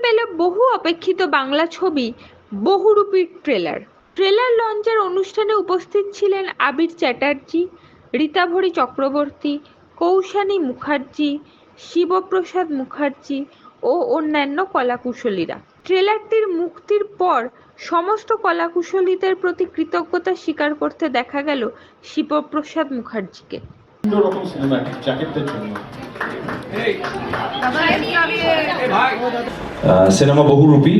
পেল বহু অপেক্ষিত বাংলা ছবি বহুরূপীর ট্রেলার লঞ্চের অনুষ্ঠানে উপস্থিত ছিলেন আবির চ্যাটার্জি, রীতাভরি চক্রবর্তী, কৌশানী মুখার্জি, শিবপ্রসাদ মুখার্জি ও অন্যান্য কলাকুশলীরা। ট্রেলারটির মুক্তির পর সমস্ত কলাকুশলীদের প্রতি কৃতজ্ঞতা স্বীকার করতে দেখা গেল শিবপ্রসাদ মুখার্জিকে। সিনেমা বহুরূপী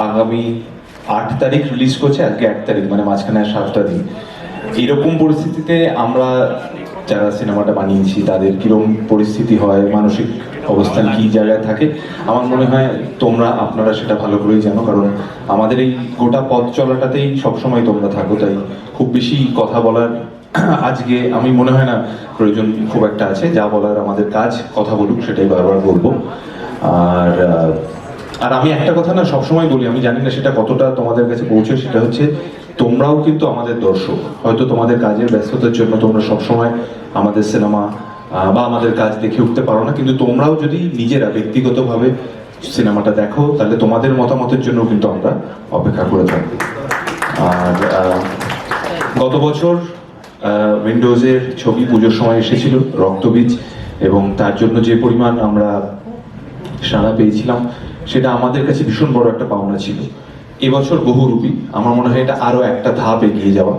আগামী 8 তারিখ রিলিজ করছে, আজকে 1 তারিখ, মানে মাঝখানে 7টা দিন। এরকম পরিস্থিতিতে আমরা যারা সিনেমাটা বানিয়েছি তাদের কিরকম পরিস্থিতি হয়, মানসিক অবস্থান কি জায়গায় থাকে, আমার মনে হয় আপনারা সেটা ভালো করেই জানো, কারণ আমাদের এই গোটা পথ চলাটাতেই সবসময় তোমরা থাকো। তাই খুব বেশি কথা বলার আজকে আমি মনে হয় না প্রয়োজন খুব একটা আছে। যা বলার আমাদের কাজ, কথা বলুক, সেটাই বারবার বলবো। আর আমি একটা কথা না সবসময় বলি, আমি জানি না সেটা কতটা তোমাদের কাছে পৌঁছে, সেটা হচ্ছে তোমরাও কিন্তু আমাদের দর্শক। হয়তো তোমাদের কাজের ব্যস্ততার জন্য তোমরা সবসময় আমাদের সিনেমা বা আমাদের কাজ দেখে উঠতে পারো না, কিন্তু তোমরাও যদি নিজেরা ব্যক্তিগতভাবে সিনেমাটা দেখো তাহলে তোমাদের মতামতের জন্য কিন্তু আমরা অপেক্ষা করে থাকবো। আর গত বছর উইন্ডোজের ছবি পুজোর সময় এসেছিল রক্তবীজ, এবং তার জন্য যে পরিমাণ আমরা সাড়া পেয়েছিলাম সেটা আমাদের কাছে ভীষণ বড় একটা পাওনা ছিল। এবছর বহুরূপী আমার মনে হয় এটা আরো একটা ধাপ এগিয়ে যাওয়া।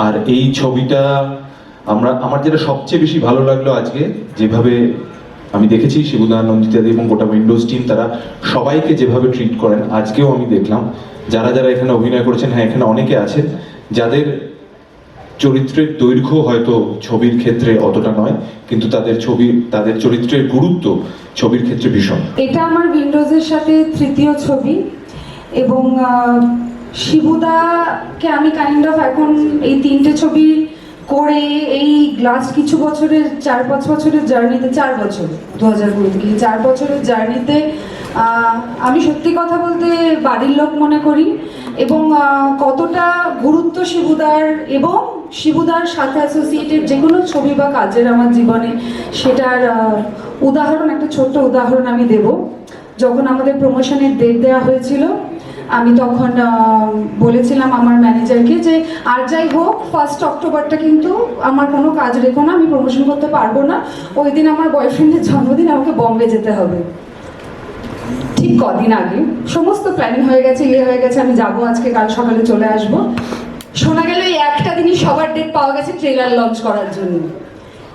আর এই ছবিটা আমার যেটা সবচেয়ে বেশি ভালো লাগলো আজকে, যেভাবে আমি দেখেছি শিবুদা, নন্দিতা এবং গোটা উইন্ডোজ টিম তারা সবাইকে যেভাবে ট্রিট করেন, আজকেও আমি দেখলাম যারা যারা এখানে অভিনয় করেছেন, হ্যাঁ এখানে অনেকে আছেন যাদের চরিত্রের দৈর্ঘ্য হয়তো ছবির ক্ষেত্রে অতটা নয়, কিন্তু তাদের চরিত্রের গুরুত্ব ছবির ক্ষেত্রে ভীষণ। এটা আমার উইন্ডোজের সাথে তৃতীয় ছবি, এবং শিবুদাকে আমি কাইন্ড অফ এখন এই 3টে ছবি করে এই লাস্ট কিছু বছরের 4-5 বছরের জার্নিতে, 4 বছর 2020 থেকে 4 বছরের জার্নিতে আমি সত্যি কথা বলতে বাড়ির লোক মনে করি, এবং কতটা গুরুত্ব শিবুদার এবং শিবুদার সাথে অ্যাসোসিয়েটেড যে কোনো ছবি বা কাজের আমার জীবনে, সেটার উদাহরণ, একটা ছোট্ট উদাহরণ আমি দেব। যখন আমাদের প্রমোশনের ডেট দেওয়া হয়েছিল, আমি তখন বলেছিলাম আমার ম্যানেজারকে যে আর যাই হোক 1 অক্টোবরটা কিন্তু আমার কোনো কাজ রেখো না, আমি প্রমোশন করতে পারবো না। ওই দিন আমার বয়ফ্রেন্ডের জন্মদিন, আমাকে বম্বে যেতে হবে। ঠিক কদিন আগে সমস্ত প্ল্যানিং হয়ে গেছে, হয়ে গেছে, আমি যাবো আজকে, কাল সকালে চলে আসব। শোনা গেল এই একটা দিনই সবার ডেট পাওয়া গেছে ট্রেলার লঞ্চ করার জন্য।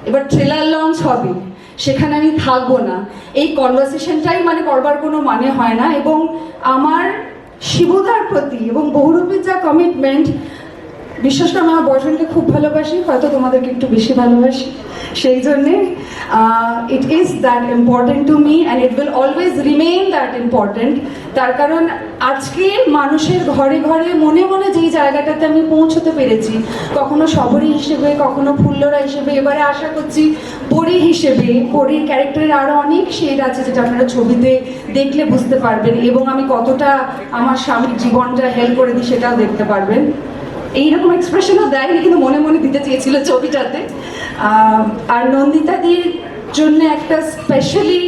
এবার ট্রেলার লঞ্চ হবে, সেখানে আমি থাকবো না, এই কনভারসেশনটাই মানে করবার কোনো মানে হয় না। এবং আমার শিবুদার প্রতি এবং বহুরূপীর যা কমিটমেন্ট, বিশেষ করে আমার বয়ফ্রেন্ডকে খুব ভালোবাসি, হয়তো তোমাদেরকে একটু বেশি ভালোবাসি, সেই জন্যে it is that important to me and it will always remain that important. তার কারণ আজকে মানুষের ঘরে ঘরে মনে মনে যেই জায়গাটাতে আমি পৌঁছতে পেরেছি, কখনো শবরী হিসেবে, কখনো ফুল্লরা হিসেবে, এবারে আশা করছি পরী হিসেবে। পরীর ক্যারেক্টারের আরও অনেক শেড আছে যেটা আপনারা ছবিতে দেখলে বুঝতে পারবেন, এবং আমি কতটা আমার স্বামীর জীবনটা হেল্প করে দিই সেটাও দেখতে পারবেন। এইরকম এক্সপ্রেশনও দেয়নি, কিন্তু মনে মনে দিতে চেয়েছিল ছবিটাতে। আর নন্দিতাদির জন্য একটা স্পেশালি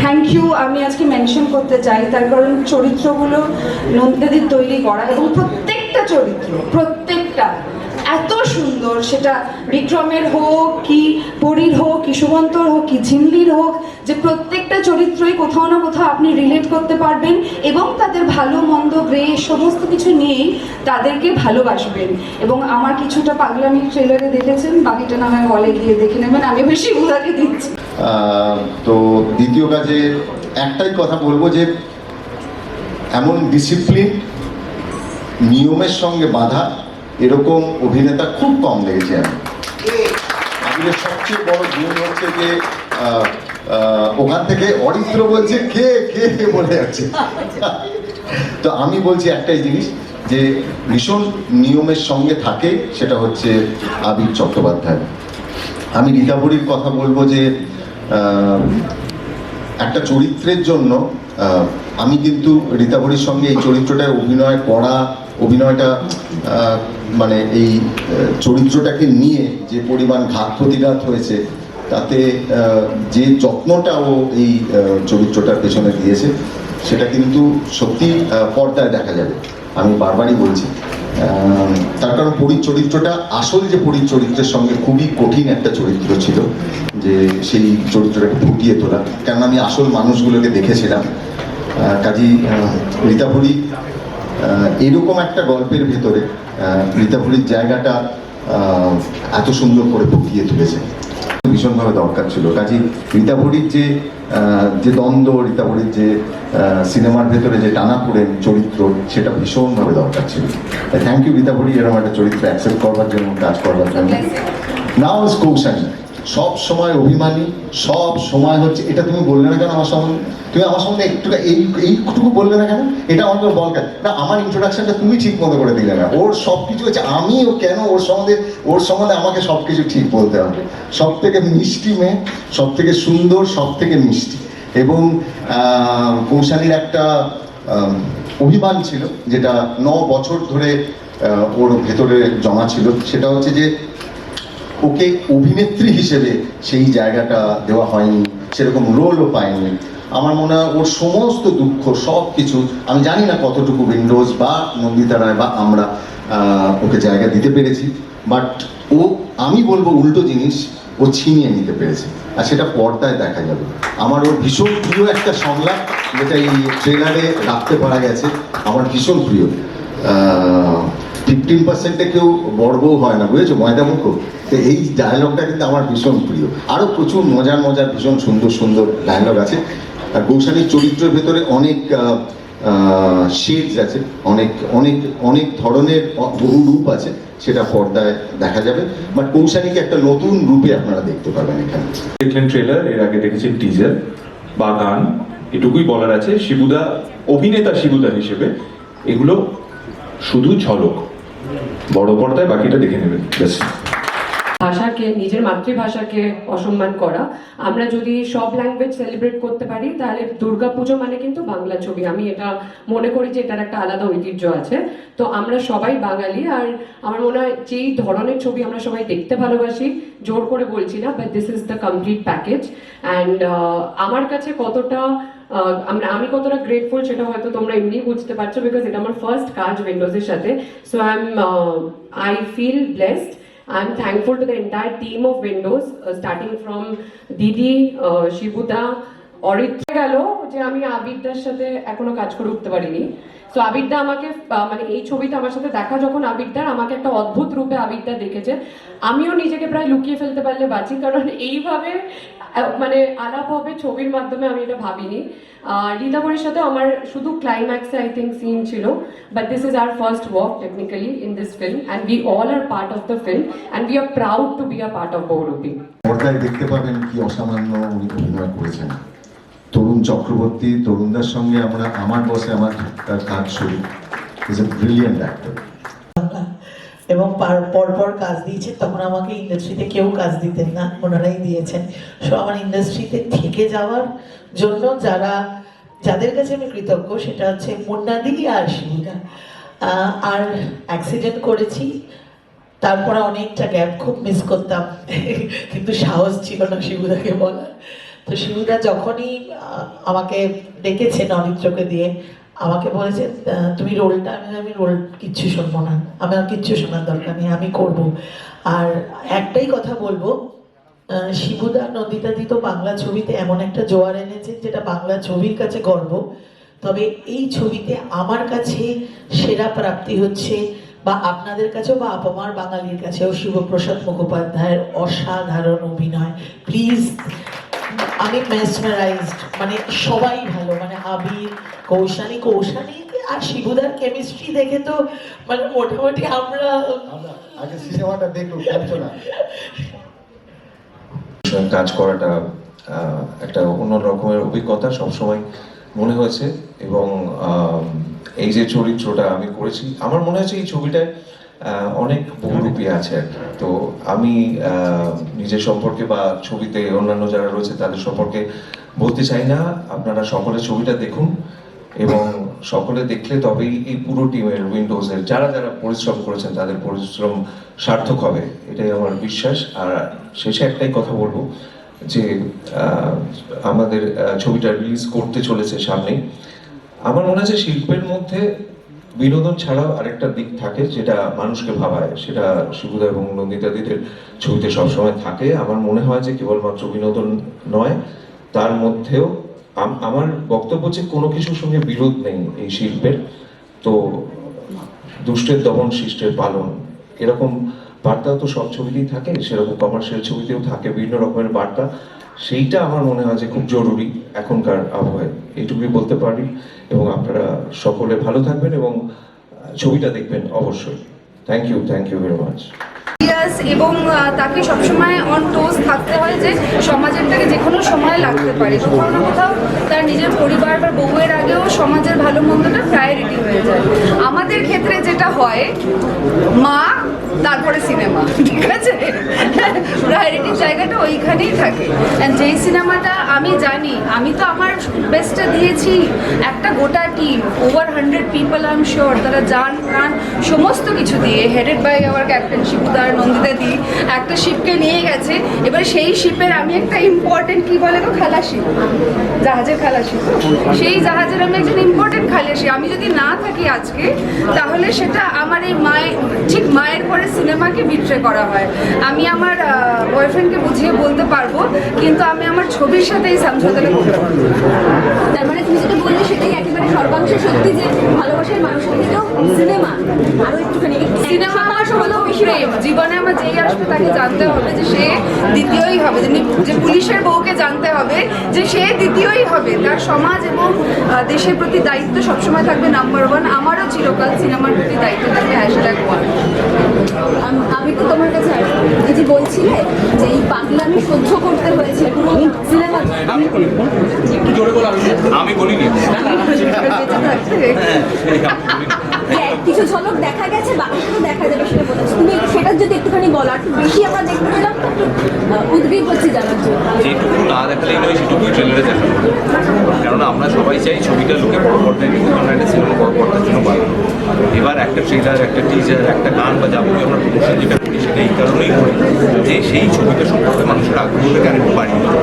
থ্যাংক ইউ আমি আজকে মেনশন করতে চাই, তার কারণ চরিত্রগুলো নন্দিতাদির তৈরি করা, এবং প্রত্যেকটা চরিত্র প্রত্যেকটা এত সুন্দর, সেটা বিক্রমের হোক কি পরীর হোক কি সুমন্তর হোক কি ঝিমলির হোক, যে প্রত্যেকটা চরিত্রই কোথাও না কোথাও আপনি রিলেট করতে পারবেন, এবং তাদের ভালো মন্দ গ্রে সমস্ত কিছু নিয়েই তাদেরকে ভালোবাসবেন। এবং আমার কিছুটা পাগলামি ট্রেলারে দেখেছেন, বাকিটা না হয় হলে গিয়ে দেখে নেবেন, আমি বেশি উদাকে দিচ্ছি। তো দ্বিতীয় কাজে একটাই কথা বলবো যে এমন ডিসিপ্লিন, নিয়মের সঙ্গে বাঁধা এরকম অভিনেতা খুব কম দেখেছি আমি। আমাদের সবচেয়ে বড় গুণ হচ্ছে যে ওখান থেকে অরিত্র বলছে কে কে কে বলে যাচ্ছে। তো আমি বলছি একটাই জিনিস, যে ভীষণ নিয়মের সঙ্গে থাকে, সেটা হচ্ছে আবির চট্টোপাধ্যায়। আমি রীতাভরির কথা বলবো যে একটা চরিত্রের জন্য আমি কিন্তু রীতাভরির সঙ্গে এই চরিত্রটায় অভিনয়টা মানে এই চরিত্রটাকে নিয়ে যে পরিমাণ ঘাত প্রতিঘাত হয়েছে, তাতে যে যত্নটা ও এই চরিত্রটার পেছনে দিয়েছে সেটা কিন্তু সত্যি পর্দায় দেখা যাবে, আমি বারবারই বলছি। তার কারণ চরিত্রটা আসল যে চরিত্রের সঙ্গে খুবই কঠিন একটা চরিত্র ছিল, যে সেই চরিত্রটাকে ফুটিয়ে তোলা, কেননা আমি আসল মানুষগুলোকে দেখেছিলাম। কাজী রীতাভরি এরকম একটা গল্পের ভেতরে রীতাভরির জায়গাটা এত সুন্দর করে ফুটিয়ে তুলেছে, ভীষণভাবে দরকার ছিল। কাজী রীতাভরির যে দ্বন্দ্ব, রীতাভরির যে সিনেমার ভেতরে যে টানাপোড়েন চরিত্র, সেটা ভীষণভাবে দরকার ছিল। থ্যাংক ইউ রীতাভরি এরকম একটা চরিত্র অ্যাকসেপ্ট করবার জন্য, কাজ করবার জন্য। নাও ইজ কৌশানী, সব সময় অভিমানী, সব সময় হচ্ছে এটা তুমি বললে না কেন আমার সম্বন্ধে, তুমি আমার সম্বন্ধে এইটুকু বললে না কেন, এটা আমাকে বল কেন না, আমার ইন্ট্রোডাকশনটা তুমি ঠিক মতো করে দিলে না। ওর সব কিছু হচ্ছে আমি ও কেন ওর সম্বন্ধে আমাকে সব কিছু ঠিক বলতে হবে। সব থেকে মিষ্টি মেয়ে, সব থেকে সুন্দর, সব থেকে মিষ্টি। এবং কৌশানীর একটা অভিমান ছিল যেটা 9 বছর ধরে ওর ভেতরে জমা ছিল, সেটা হচ্ছে যে ওকে অভিনেত্রী হিসেবে সেই জায়গাটা দেওয়া হয়নি, সেরকম রোলও পায়নি। আমার মনে হয় ওর সমস্ত দুঃখ সব কিছু, আমি জানি না কতটুকু উইন্ডোজ বা নন্দিতা রায় বা আমরা ওকে জায়গা দিতে পেরেছি, বাট আমি বলবো উল্টো জিনিস ও ছিনিয়ে নিতে পেরেছে, আর সেটা পর্দায় দেখা যাবে। আমার ওর ভীষণ প্রিয় একটা সংলাপ, যেটা এই ট্রেলারে রাখতে পারা গেছে, আমার ভীষণ প্রিয়। 15%-এ কেউ বড় বউ হয় না, বুঝেছো, ময়দামুখ। তো এই ডায়লগটা কিন্তু আমার ভীষণ প্রিয়। আরও প্রচুর মজার ভীষণ সুন্দর ডায়লগ আছে। আর কৌশানীর চরিত্রের ভেতরে অনেক শেডস আছে, অনেক ধরনের বহু রূপ আছে, সেটা পর্দায় দেখা যাবে। বাট কৌশানীকে একটা নতুন রূপে আপনারা দেখতে পাবেন এখানে। দেখলেন ট্রেলার, এর আগে দেখেছেন টিজার বা গান, এটুকুই বলার আছে। শিবুদা অভিনেতা, শিবুদা হিসেবে এগুলো শুধু ঝলক, বড় পর্দায় বাকিটা দেখে নেবেন। ভাষাকে, নিজের মাতৃভাষাকে অসম্মান করা। আমরা যদি সব ল্যাঙ্গুয়েজ সেলিব্রেট করতে পারি তাহলে দুর্গাপুজো মানে কিন্তু বাংলা ছবি। আমি এটা মনে করি যে এটার একটা আলাদা ঐতিহ্য আছে। তো আমরা সবাই বাঙালি, আর আমার মনে হয় যেই ধরনের ছবি আমরা সবাই দেখতে ভালোবাসি, জোর করে বলছি না, but this is the complete package. And আমার কাছে কতটা আমি কতটা গ্রেটফুল সেটা হয়তো তোমরা এমনি বুঝতে পারছো, বিকজ এটা আমার ফার্স্ট কাজ উইন্ডোজের সাথে। So I feel blessed. I'm thankful to the entire team of Windows, starting from Didi, Shibuda, Aritra গেল যে আমি আবিরদার সাথে এখনো কাজ করে উঠতে পারিনি। তো আবিরদা আমাকে মানে এই ছবিতে আমার সাথে দেখা যখন আবিরদার, আমাকে একটা অদ্ভুত রূপে আবিরদা দেখেছে। আমিও নিজেকে প্রায় লুকিয়ে ফেলতে পারলে বাঁচি, কারণ এইভাবে মানে আলাপ হবে ছবির মাধ্যমে আমি এটা ভাবিনি। রীতাভরির সাথে আমার শুধু ক্লাইম্যাক্সে আই থিঙ্ক সিন ছিল, but this is our first work technically in this film, and we all are part of the film, and we are proud to be a part of Bahurupi. পর্দায় দেখতে পাবেন কি অসামান্য উনি অভিনয় করেছেন। তরুণ চক্রবর্তী, তরুণদার সঙ্গে আমার বসে আমার কাজ শুরু, ইজ এ ব্রিলিয়েন্ট অ্যাক্টর। এবং পরপর কাজ দিয়েছে, তখন আমাকে ইন্ডাস্ট্রিতে কেউ কাজ দিতেন না, ওনারাই দিয়েছেন। সো আমার ইন্ডাস্ট্রিতে থেকে যাওয়ার জন্য যাদের কাছে আমি কৃতজ্ঞ, সেটা হচ্ছে মুন্নাদি আর শিবুদা। আর অ্যাক্সিডেন্ট করেছি, তারপরে অনেকটা গ্যাপ, খুব মিস করতাম, কিন্তু সাহস ছিল না শিবুদাকে বলার। তো শিবুদা যখনই আমাকে ডেকেছেন অরিত্রকে দিয়ে, আমাকে বলেছে তুমি রোলটা, আমি রোল কিচ্ছু শুনবো না, আমার কিচ্ছু শোনার দরকার নেই, আমি করব। আর একটাই কথা বলবো, শিবুদা, নন্দিতাদি তো বাংলা ছবিতে এমন একটা জোয়ার এনেছে যেটা বাংলা ছবির কাছে গর্ব। তবে এই ছবিতে আমার কাছে সেরা প্রাপ্তি হচ্ছে, বা আপনাদের কাছেও বা আপামার বাঙালির কাছেও, শিবপ্রসাদ মুখোপাধ্যায়ের অসাধারণ অভিনয়। প্লিজ, আমি মেসমেরাইজড, মানে সবাই ভালো, মানে আবির, কৌশানী আর শিবুদার কেমিস্ট্রি দেখে তো মানে মোটামুটি আমরা আগে সিনেমাটা দেখো, কেমন না কাজ করাটা একটা অন্য রকমের অভিজ্ঞতা সবসময় মনে হয়েছে। এবং এই যে চরিত্রটা আমি করেছি, আমার মনে হয়েছে এই ছবিটায় অনেক বহুরূপী আছে। তো আমি নিজের সম্পর্কে বা ছবিতে অন্যান্য যারা রয়েছে তাদের সম্পর্কে বলতে চাই না। আপনারা সকলে ছবিটা দেখুন, এবং সকলে দেখলে তবেই এই পুরো টিমের, উইন্ডোজের যারা পরিশ্রম করেছেন তাদের পরিশ্রম সার্থক হবে, এটাই আমার বিশ্বাস। আর শেষে একটাই কথা বলবো, যে আমাদের ছবিটা রিলিজ করতে চলেছে সামনে। আমার মনে আছে শিল্পের মধ্যে বিনোদন ছাড়াও আরেকটা দিক থাকে যেটা মানুষকে ভাবায়, সেটা শিবুদা এবং নন্দিতাদিদের ছবিতে সবসময় থাকে। আমার মনে হয় যে কেবলমাত্র বিনোদন নয়, তার মধ্যেও আমার বক্তব্য যে কোনো কিছুর সঙ্গে বিরোধ নেই এই শিল্পের। তো দুষ্টের দমন শিষ্টের পালন, এরকম বার্তা তো সব ছবিতেই থাকে, সেরকম কমার্শিয়াল ছবিতেও থাকে বিভিন্ন রকমের বার্তা। সেইটা আমার মনে হয় যে খুব জরুরি এখনকার আবহাওয়ায়, এইটুকুই বলতে পারি। এবং আপনারা সকলে ভালো থাকবেন এবং ছবিটা দেখবেন অবশ্যই। Thank you very much. এবং তাকে সবসময় অন টোজ থাকতে হয় যে সমাজের তাকে যে কোনো সময় লাগতে পারে, কোথাও না কোথাও তার নিজের পরিবার বা বউয়ের আগেও সমাজের ভালো মন্দটা প্রায়োরিটি হয়ে যায়। আমাদের ক্ষেত্রে যেটা হয়, মা তারপরে সিনেমা, ঠিক আছে, প্রায়োরিটির জায়গাটা ওইখানেই থাকে। অ্যান্ড যেই সিনেমাটা আমি জানি, আমি তো আমার বেস্টটা দিয়েছি, একটা গোটা team, over 100 people I am sure, তারা জান প্রাণ সমস্ত কিছু দিয়ে, হেডেড বাই আওয়ার ক্যাপ্টেন শিবুদার, নন্দিতা দি একটা শিপকে নিয়ে গেছে। এবার সেই শিপের আমি একটা ইম্পর্টেন্ট, কি বলে তো, খালাসি, জাহাজের খালাসি, সেই জাহাজের আমি একজন ইম্পর্টেন্ট খালাসি। আমি যদি না থাকি আজকে, তাহলে সেটা আমার এই মায়ের, ঠিক মায়ের পরে সিনেমাকে বিট্রে করা হয়। আমি আমার বয়ফ্রেন্ডকে বুঝিয়ে বলতে পারবো, কিন্তু আমি আমার ছবির সাথে এই সমঝোতাটা করতে পারবো। তার মানে তুমি যেটা বললে সেটাই একেবারে সর্বাংশে সত্যি, যে ভালোবাসার মানুষের থেকেও সিনেমা আরো একটুখানি, সিনেমা আমার হলো প্রেম। জীবনে আমার যেই আসবে তাকে জানতে হবে যে সে দ্বিতীয়ই হবে, যে পুলিশের বউকে জানতে হবে যে সে দ্বিতীয়ই হবে। তার সমাজ এবং দেশের প্রতি দায়িত্ব সবসময় থাকবে নাম্বার 1। আমারও চিরকাল সিনেমার প্রতি দায়িত্ব থাকবে #1। আমি তো তোমার কাছে এই যে বলছিলে যে এই পাগলামি সহ্য করতে হয়েছে পুরো সিনেমা, আমি বলিনি। কিছু ঝলক দেখা গেছে, বাকিটা তো দেখা যাবে, সেটা বলেছি। তুমি সেটার যদি একটুখানি বলো, আর বেশি আমরা দেখতে পেলাম তো একটু উদ্গ্রীব হচ্ছে জানার জন্য। যেটুকু না দেখালেই নয় সেটুকুই ট্রেলারে দেখানো, কেননা আমরা সবাই চাই ছবিটা লোকে বড় পর্দায় দেখুক, আমরা একটা সিনেমা বড় পর্দার জন্য বানাবো। এবার একটা ট্রেলার, একটা টিজার, একটা গান বা যাবতীয় আমরা প্রমোশন যেটা করি, সেটা এই কারণেই করি যে সেই ছবিটা সম্পর্কে মানুষের আগ্রহটাকে আরেকটু বাড়িয়ে দেবো।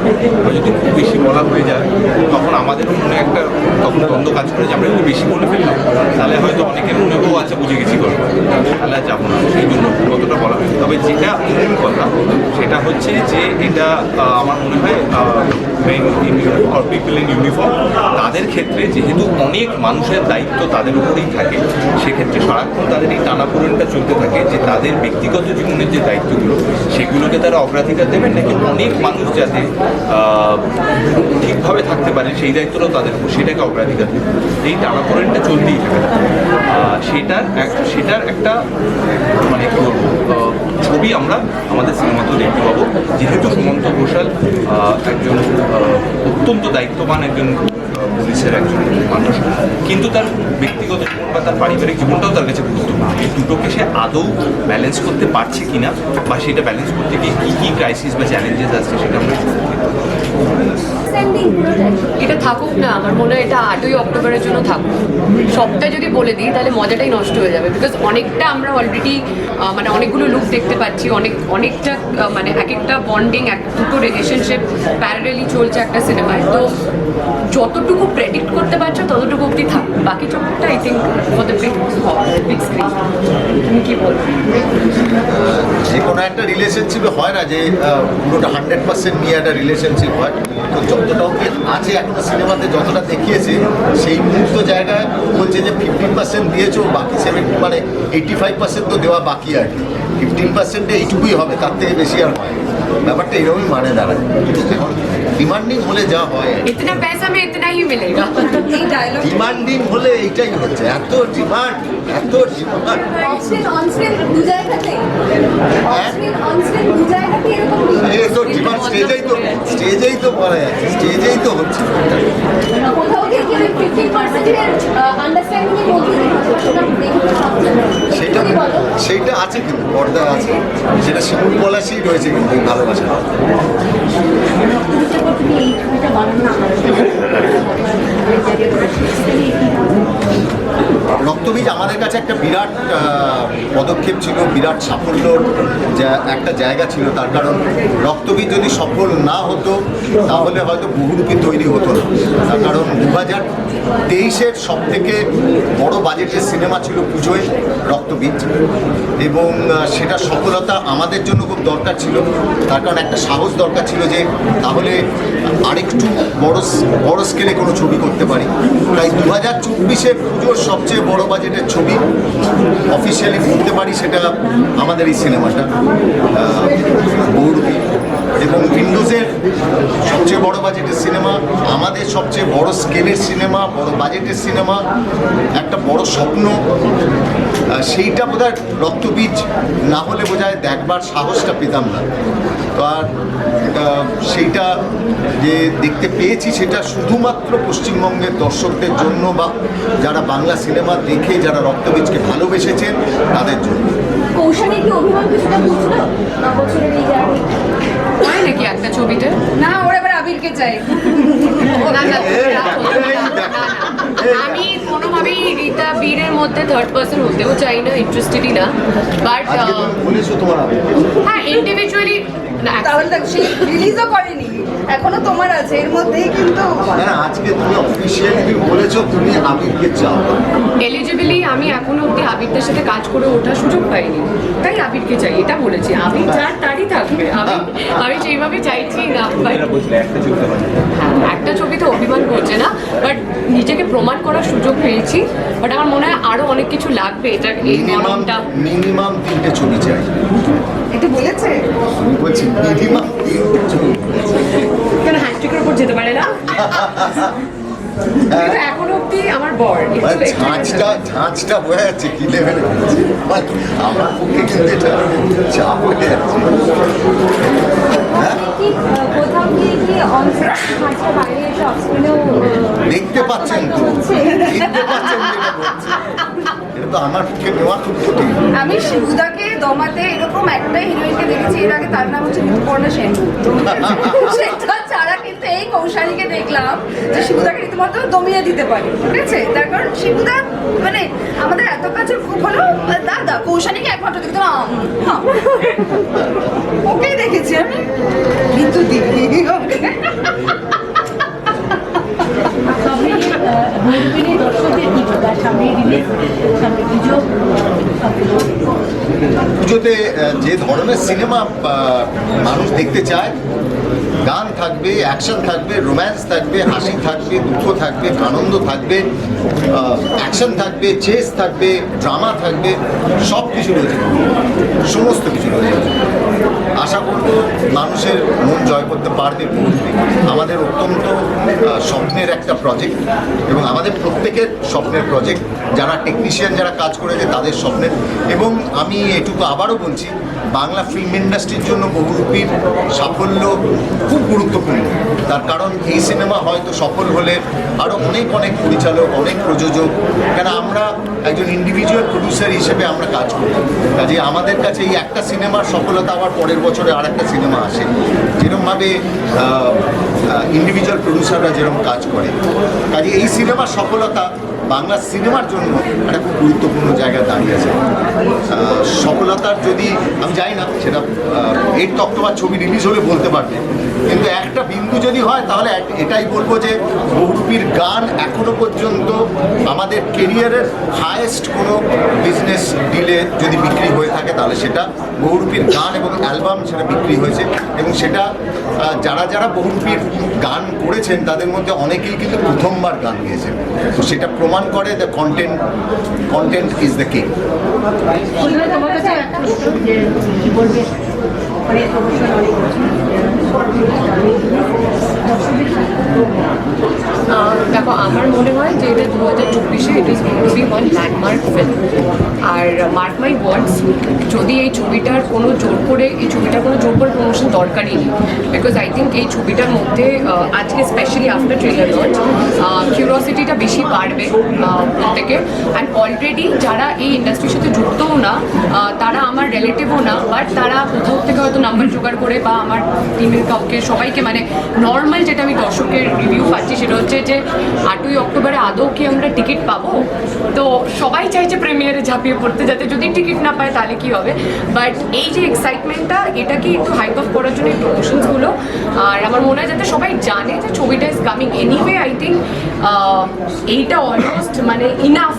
আর যদি খুব বেশি বলা হয়ে যায়, তখন আমাদেরও মনে একটা তখন দ্বন্দ্ব কাজ করে যে আমরা একটু বেশি বলে ফেললাম, তাহলে হয়তো অনেকের মনে ও আচ্ছা বুঝে গেছি গল্প, তাহলে আর যাবো না। সেই জন্য কতটা বলা হয়েছে। তবে যেটা মূল কথা সেটা হচ্ছে যে এটা আমার মনে হয় মেন পিপল ইন ইউনিফর্ম, তাদের ক্ষেত্রে যেহেতু অনেক মানুষের দায়িত্ব তাদের উপরেই থাকে, সেক্ষেত্রে সারাক্ষণ তাদের এই টানাপোড়েনটা চলতে থাকে যে তাদের ব্যক্তিগত জীবনের যে দায়িত্বগুলো সেগুলোকে তারা অগ্রাধিকার দেবেন, নাকি অনেক মানুষ যাতে ঠিকভাবে থাকতে পারে সেই দায়িত্বটাও তাদের উপর, সেটাকে অগ্রাধিকার দেবে। এই টানাপোড়েনটা চলতেই থাকে। সেটার একটা মানে কী বলবো ছবি আমরা আমাদের সিনেমাতেও দেখতে পাবো, যেহেতু সুমন্ত ঘোষাল একজন অত্যন্ত দায়িত্ববান একজন পুলিশের একজন মানুষ, কিন্তু তার ব্যক্তিগত জীবন বা তার পারিবারিক জীবনটাও তার কাছে গুরুত্বপূর্ণ। এই দুটোকে সে আদৌ ব্যালেন্স করতে পারছে কিনা, বা সেটা ব্যালেন্স করতে গিয়ে কী কী ক্রাইসিস বা চ্যালেঞ্জেস আসছে সেটা আমরা এটা থাকুক না, আমার মনে হয় এটা 8ই অক্টোবরের জন্য থাকুক। সবটা যদি বলে দিই তাহলে মজাটাই নষ্ট হয়ে যাবে, বিকজ অনেকটা আমরা অলরেডি মানে অনেকগুলো লুক দেখতে পাচ্ছি, অনেকটা মানে এক একটা বন্ডিং, দুটো রিলেশনশিপ প্যারালেলি চলছে একটা সিনেমায়। তো যতটুকু প্রেডিক্ট করতে পারছো ততটুকু অব্দি থাকুক, বাকি চোখটা I think for the big screen. তুমি কি বলবো? যে কোনো একটা রিলেশনশিপে হয় না যে পুরোটা 100% নিয়ে একটা রিলেশনশিপ হয়। তো যতটা অব্দি আছে একটা সিনেমাতে যতটা দেখিয়েছে, সেই মুহূর্ত জায়গায় বলছে যে 15% দিয়েছো, বাকি 85% তো দেওয়া বাকি আর কি। 15% এইটুকুই হবে, তার থেকে বেশি আর হয়। ব্যাপারটা এরকমই মানে দাঁড়ায়। ডিমান্ডিং হলে যা হয়, ইতনা পয়সা মে ইতনা হি মিলেগা, এই ডায়লগ ডিমান্ডিং হলে এইটাই হচ্ছে, এত ডিমান্ড। অনস্ক্রিন দু জায়গাতে, অনস্ক্রিন দু জায়গাতে এরকম তো ডিমান্ড স্টেজেই তো বলা যাচ্ছে, স্টেজেই তো হচ্ছে। কোথাও গিয়ে কি 15%-এর আন্ডারস্ট্যান্ডিং এর মধ্যে সেইটা আছে, কিন্তু পর্দা আছে, সেটা শিমুল পলাশই রয়েছে কিন্তু এই ভালোবাসা। এই ছবিটা বানানো রক্ত রক্তবীজ আমাদের কাছে একটা বিরাট পদক্ষেপ ছিল, বিরাট সাফল্যর একটা জায়গা ছিল। তার কারণ রক্তবীজ যদি সফল না হতো তাহলে হয়তো বহুরূপী তৈরি হতো না। তার কারণ 2023-এর সব থেকে বড় বাজেটের সিনেমা ছিল পুজোয় রক্তবীজ, এবং সেটা সফলতা আমাদের জন্য খুব দরকার ছিল। তার কারণ একটা সাহস দরকার ছিল যে তাহলে আরেকটু বড় স্কেলে কোনো ছবি করতে পারি। তাই 2024-এর পুজোর সবচেয়ে বড় বাজেটের ছবি অফিসিয়ালি বলতে পারি সেটা আমাদের এই সিনেমাটা বহুরূপী, এবং উইন্ডোজের সবচেয়ে বড় বাজেটের সিনেমা, আমাদের সবচেয়ে বড় স্কেলের সিনেমা, বড় বাজেটের সিনেমা, একটা বড় স্বপ্ন। সেইটা বোধহয় রক্তবীজ না হলে বোধহয় দেখবার সাহসটা পেতাম না। তো আর সেইটা যে দেখতে পেয়েছি সেটা শুধুমাত্র পশ্চিমবঙ্গের দর্শকদের জন্য, বা যারা বাংলা সিনেমা দেখে যারা রক্তবীজকে ভালোবেসেছেন তাদের জন্য। কৌশানী কি অভিমান কিছুটা বুঝলো 9 বছরের এই জার্নি? হয় নাকি একটা ছবিতে? না, ওরা এবার আবিরকে চাই। না, না, আমি কোনোভাবেই রীতা বীরের মধ্যে থার্ড পার্সন হতেও চাই না, ইন্টারেস্টেডই না। বাট বলেছো তোমার হ্যাঁ, ইন্ডিভিজুয়ালি তাহলে দেখ, সে রিলিজও করেনি, এখনো তোমার আছে এর মধ্যেই, কিন্তু না, আজকে তুমি অফিসিয়ালি বলেছো তুমি আবিরকে চাও। এলিজিবলি আমি এখনো অব্দি আবিরদের সাথে কাজ করে ওঠার সুযোগ পাইনি, তাই আবিরকে চাই, এটা বলেছি। আবির যার তারই থাকবে, আমি সেইভাবে চাইছি না। একটা ছবিতে অভিমান করছে না, বাট নিজেকে প্রমাণ করার সুযোগ পেয়েছি। বাট আমার মনে হয় আরো অনেক কিছু লাগবে। এটা এই মনটা মিনিমাম 3টে ছবি চাই। এটা বলেছে, বলছি মিনিমাম 3টে ছবি। কেন হ্যান্ডট্রিকের উপর যেতে পারে না? কিন্তু এখনো অব্দি আমার বর ঝাঁচটা হয়ে যাচ্ছে কি লেভেলে, আমার পক্ষে কিন্তু এটা চাপ হয়ে যাচ্ছে। কি কোথাও গিয়ে কি অনসেট হাঁটার বাইরে এসে অফস্ক্রিনেও দেখতে পাচ্ছেন তো, দেখতে পাচ্ছেন যেটা বলছি। এটা তো আমার পক্ষে নেওয়া খুব কঠিন। আমি শিবুদাকে দমাতে এরকম একটা হিরোইনকে দেখেছি এর আগে, তার নাম হচ্ছে ঋতুপর্ণা সেন। সেটা ছাড়া কিন্তু এই কৌশানীকে দেখলাম যে শিবুদাকে রীতিমতো দমিয়ে দিতে পারে, ঠিক আছে? তার কারণ শিবুদা মানে আমাদের এত কাছে খুব হলো দাদা, কৌশানীকে একমাত্র দেখতাম, ওকেই দেখেছি আমি, ঋতু দিদি পুজোতে যে ধরনের সিনেমা মানুষ দেখতে চায়, গান থাকবে, অ্যাকশন থাকবে, রোম্যান্স থাকবে, হাসি থাকবে, দুঃখ থাকবে, আনন্দ থাকবে, অ্যাকশন থাকবে, চেস থাকবে, ড্রামা থাকবে, সব কিছু রয়েছে, সমস্ত কিছু রয়েছে। আশা করব মানুষের মন জয় করতে পারবে বহুরূপী। আমাদের অত্যন্ত স্বপ্নের একটা প্রজেক্ট, এবং আমাদের প্রত্যেকের স্বপ্নের প্রজেক্ট, যারা টেকনিশিয়ান যারা কাজ করেছে তাদের স্বপ্নের। এবং আমি এটুকু আবারও বলছি, বাংলা ফিল্ম ইন্ডাস্ট্রির জন্য বহুরূপীর সাফল্য খুব গুরুত্বপূর্ণ। তার কারণ এই সিনেমা হয়তো সফল হলে আরও অনেক পরিচালক, অনেক প্রযোজক, কেন আমরা একজন ইন্ডিভিজুয়াল প্রডিউসার হিসেবে আমরা কাজ করি, কাজে আমাদের কাছে এই একটা সিনেমার সফলতা আবার পরের বছরে আর একটা সিনেমা আসে, যেরকমভাবে ইন্ডিভিজুয়াল প্রডিউসাররা যেরকম কাজ করে। কাজে এই সিনেমার সফলতা বাংলা সিনেমার জন্য একটা খুব গুরুত্বপূর্ণ জায়গায় দাঁড়িয়েছে। সফলতার যদি আমি জানি না সেটা 8 অক্টোবর ছবি রিলিজ হলে বলতে পারবে, কিন্তু একটা বিন্দু যদি হয় তাহলে এটাই বলবো যে বহুরূপীর গান এখনো পর্যন্ত আমাদের কেরিয়ারের হায়েস্ট কোনো বিজনেস ডিলে যদি বিক্রি হয়ে থাকে তাহলে সেটা বহুরূপীর গান এবং অ্যালবাম সেটা বিক্রি হয়েছে। এবং সেটা যারা বহুরূপীর গান করেছেন তাদের মধ্যে অনেকেই কিন্তু প্রথমবার গান গেয়েছেন, তো সেটা প্রমাণ করে the content is the king. দেখো, আমার মনে হয় যে এটা 2024-এ it is going to be one landmark film. আর মার্ক মাই ওয়ার্ডস, যদি এই ছবিটার কোনো জোর করে প্রমোশন দরকারই নেই, বিকজ আই থিঙ্ক এই ছবিটার মধ্যে আজকে specially after trailer launch curiosity কিউরিওসিটিটা বেশি বাড়বে প্রত্যেকের। অ্যান্ড অলরেডি যারা এই ইন্ডাস্ট্রির সাথে যুক্তও না, তারা আমার রিলেটিভও না, বাট তারা কোথাও থেকে হয়তো নাম্বার জোগাড় করে বা আমার টিমের কাউকে সবাইকে, মানে নর্মাল যেটা আমি দর্শকের রিভিউ পাচ্ছি সেটা হচ্ছে যে 8ই অক্টোবরে আদৌ কি আমরা টিকিট পাবো। তো সবাই চাইছে প্রিমিয়ারে ঝাঁপিয়ে পড়তে, যাতে যদি টিকিট না পায় তাহলে কি হবে। বাট এই যে এক্সাইটমেন্টটা, এটাকে একটু হাইপ আপ করার জন্য এই প্রমোশনসগুলো। আর আমার মনে হয় যাতে সবাই জানে যে ছবিটা is coming anyway. I think এইটা অলমোস্ট মানে ইনাফ,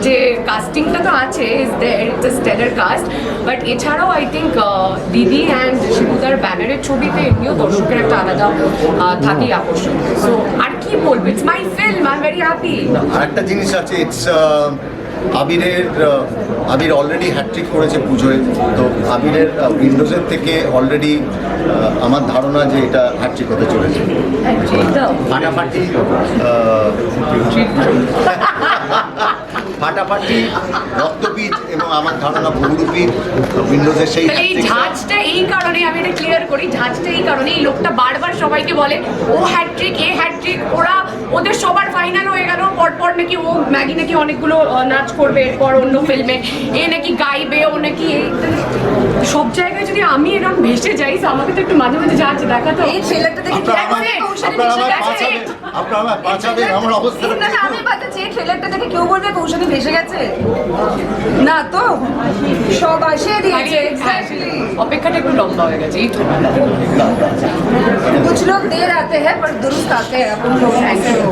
যে কাস্টিংটা তো আছে, is there, it's a stellar caste. But এছাড়াও আই থিঙ্ক দিদি অ্যান্ড শিবুদার ব্যানারের ছবিতে এমনিও দর্শকের একটা আলাদা থাকেই আকর্ষণ। সো আর কি বলবো, it's my film, I am very happy. আরেকটা জিনিস আছে, ইটস আবির অলরেডি হ্যাট্রিক করেছে পুজোয়। তো আবিরের উইন্ডোজের থেকে অলরেডি আমার ধারণা যে এটা হ্যাট্রিক হতে চলেছে। ফাটাফাটি ফাটাফাটি, রক্তবীজ এবং আমার ধারণা বহুরূপী উইন্ডোজের সেই এই ঝাঁজটা এই কারণে, আমি এটা ক্লিয়ার করি, ঝাঁজটা এই কারণে এই লোকটা বারবার সবাইকে বলে ও হ্যাট্রিক, এ হ্যাট্রিক, ওদের সবার ফাইনাল হয়ে গেল, পরপর নাকি ও ম্যাগি নাকি অনেকগুলো নাচ করবে এরপর অন্য ফিল্মে, এ নাকি গাইবে, ও নাকি সব জায়গায়। যদি আমি এরকম ভেসে যাই, তো আমাকে তো একটু মাঝে মাঝে ঝাঁজ দেখাতো। এই ট্রেলারটা দেখে কি মনে কৌশালী ভেসে গেছে? আমার অবস্থা না না, আমি বাতাচ্ছি এই ট্রেলারটা দেখে কেউ বলবে কৌশালী ভেসে গেছে না তো, সব আসিয়ে দিয়েছে। এক্স্যাক্টলি, অপেক্ষাটা একটু লম্বা হয়ে গেছে, এই তো। कुछ लोग देर आते हैं पर दुरुस्त आते हैं, अपन लोग ऐसे हो।